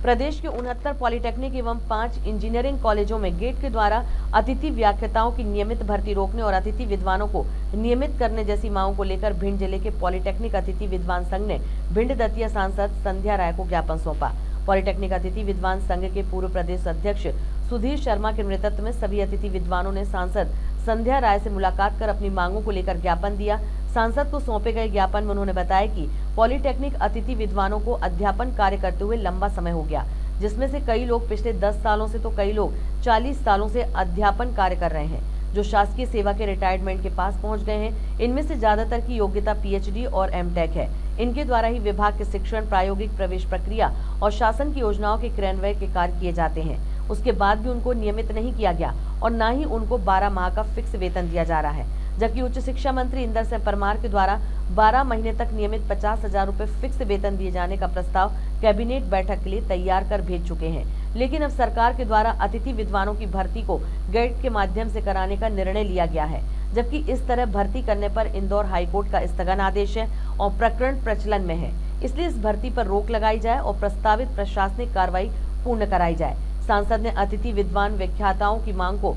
प्रदेश के 69 पॉलिटेक्निक एवं 5 इंजीनियरिंग कॉलेजों में गेट के द्वारा अतिथि व्याख्याताओं की नियमित भर्ती रोकने और अतिथि विद्वानों को नियमित करने जैसी मांगों को लेकर भिंड जिले के पॉलिटेक्निक अतिथि विद्वान संघ ने भिंड दतिया सांसद संध्या राय को ज्ञापन सौंपा। पॉलिटेक्निक अतिथि विद्वान संघ के पूर्व प्रदेश अध्यक्ष सुधीर शर्मा के नेतृत्व में सभी अतिथि विद्वानों ने सांसद संध्या राय से मुलाकात कर अपनी मांगों को लेकर ज्ञापन दिया। सांसद को सौंपे गए ज्ञापन में उन्होंने बताया कि पॉलिटेक्निक अतिथि विद्वानों को अध्यापन कार्य करते हुए लंबा समय हो गया, जिसमें से कई लोग पिछले 10 सालों से तो कई लोग 40 सालों से अध्यापन कार्य कर रहे हैं, जो शासकीय सेवा के रिटायरमेंट के पास पहुंच गए हैं। इनमें से ज्यादातर की योग्यता पीएचडी और एमटेक है। इनके द्वारा ही विभाग के शिक्षण, प्रायोगिक प्रवेश प्रक्रिया और शासन की योजनाओं के क्रियान्वयन के कार्य किए जाते हैं। उसके बाद भी उनको नियमित नहीं किया गया और न ही उनको 12 माह का फिक्स वेतन दिया जा रहा है, जबकि उच्च शिक्षा मंत्री इंदर सिंह परमार के द्वारा 12 महीने तक नियमित 50,000 रुपए फिक्स वेतन दिए जाने का प्रस्ताव कैबिनेट बैठक के लिए तैयार कर भेज चुके हैं। लेकिन अब सरकार के द्वारा अतिथि विद्वानों की भर्ती को गेट के माध्यम से कराने का निर्णय लिया गया है, जबकि इस तरह भर्ती करने पर इंदौर हाईकोर्ट का स्थगन आदेश है और प्रकरण प्रचलन में है। इसलिए इस भर्ती पर रोक लगाई जाए और प्रस्तावित प्रशासनिक कार्रवाई पूर्ण कराई जाए। सांसद ने अतिथि विद्वान व्याख्याताओं की मांग को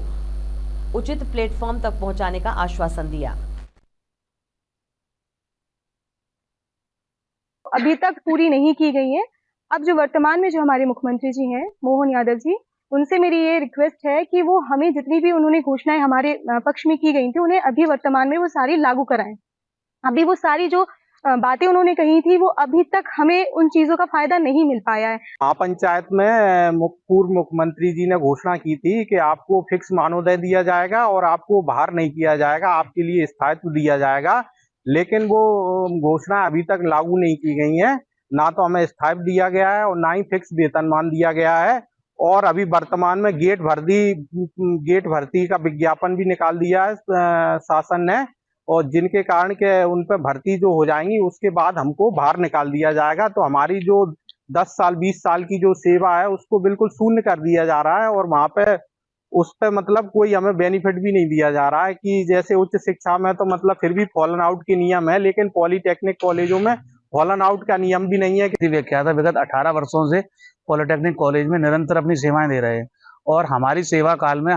उचित प्लेटफॉर्म तक पहुंचाने का आश्वासन दिया। अभी तक पूरी नहीं की गई है। अब जो वर्तमान में जो हमारे मुख्यमंत्री जी हैं मोहन यादव जी, उनसे मेरी ये रिक्वेस्ट है कि वो हमें जितनी भी उन्होंने घोषणाएं हमारे पक्ष में की गई थी, उन्हें अभी वर्तमान में वो सारी लागू कराएं। अभी वो सारी जो बातें उन्होंने कही थी, वो अभी तक हमें उन चीजों का फायदा नहीं मिल पाया है। महापंचायत में पूर्व मुख्यमंत्री जी ने घोषणा की थी कि आपको फिक्स मानोदय दिया जाएगा और आपको बाहर नहीं किया जाएगा, आपके लिए स्थायित्व दिया जाएगा। लेकिन वो घोषणा अभी तक लागू नहीं की गई है। ना तो हमें स्थायित्व दिया गया है और ना ही फिक्स वेतनमान दिया गया है। और अभी वर्तमान में गेट भर्ती का विज्ञापन भी निकाल दिया है शासन ने, और जिनके कारण के उन पर भर्ती जो हो जाएंगी उसके बाद हमको बाहर निकाल दिया जाएगा। तो हमारी जो 10 साल 20 साल की जो सेवा है उसको बिल्कुल शून्य कर दिया जा रहा है और वहाँ पे उस पर मतलब कोई हमें बेनिफिट भी नहीं दिया जा रहा है। कि जैसे उच्च शिक्षा में तो मतलब फिर भी फॉलन आउट के नियम है, लेकिन पॉलिटेक्निक कॉलेजों में फॉलन आउट का नियम भी नहीं है। किसी व्याख्याता विगत 18 वर्षों से पॉलिटेक्निक कॉलेज में निरंतर अपनी सेवाएं दे रहे हैं और हमारी सेवा काल में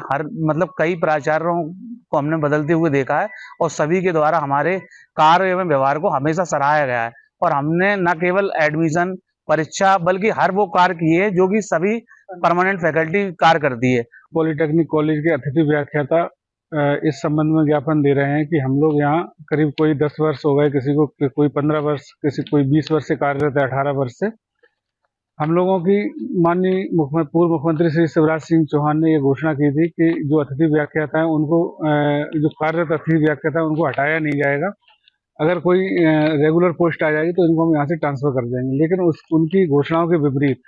कई प्राचार्यों को हमने बदलते हुए देखा है और सभी के द्वारा हमारे कार्य एवं व्यवहार को हमेशा सराहा गया है। और हमने न केवल एडमिशन परीक्षा बल्कि हर वो कार्य किए जो कि सभी परमानेंट फैकल्टी कार्य करती है। पॉलिटेक्निक कॉलेज के अतिथि व्याख्याता इस संबंध में ज्ञापन दे रहे हैं कि हम लोग यहाँ करीब कोई 10 वर्ष हो गए, किसी को कोई 15 वर्ष, किसी कोई 20 वर्ष से कार्यरत है, 18 वर्ष से। हम लोगों की माननीय पूर्व मुख्यमंत्री श्री शिवराज सिंह चौहान ने ये घोषणा की थी कि जो अतिथि व्याख्याता है उनको, जो कार्यरत अतिथि व्याख्याता है उनको हटाया नहीं जाएगा। अगर कोई रेगुलर पोस्ट आ जाएगी तो इनको हम यहाँ से ट्रांसफर कर देंगे। लेकिन उनकी घोषणाओं के विपरीत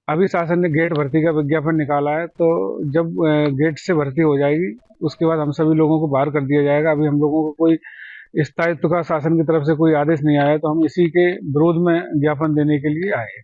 अभी शासन ने गेट भर्ती का विज्ञापन निकाला है। तो जब गेट से भर्ती हो जाएगी उसके बाद हम सभी लोगों को बाहर कर दिया जाएगा। अभी हम लोगों को कोई स्थायित्व का शासन की तरफ से कोई आदेश नहीं आया, तो हम इसी के विरोध में ज्ञापन देने के लिए आए।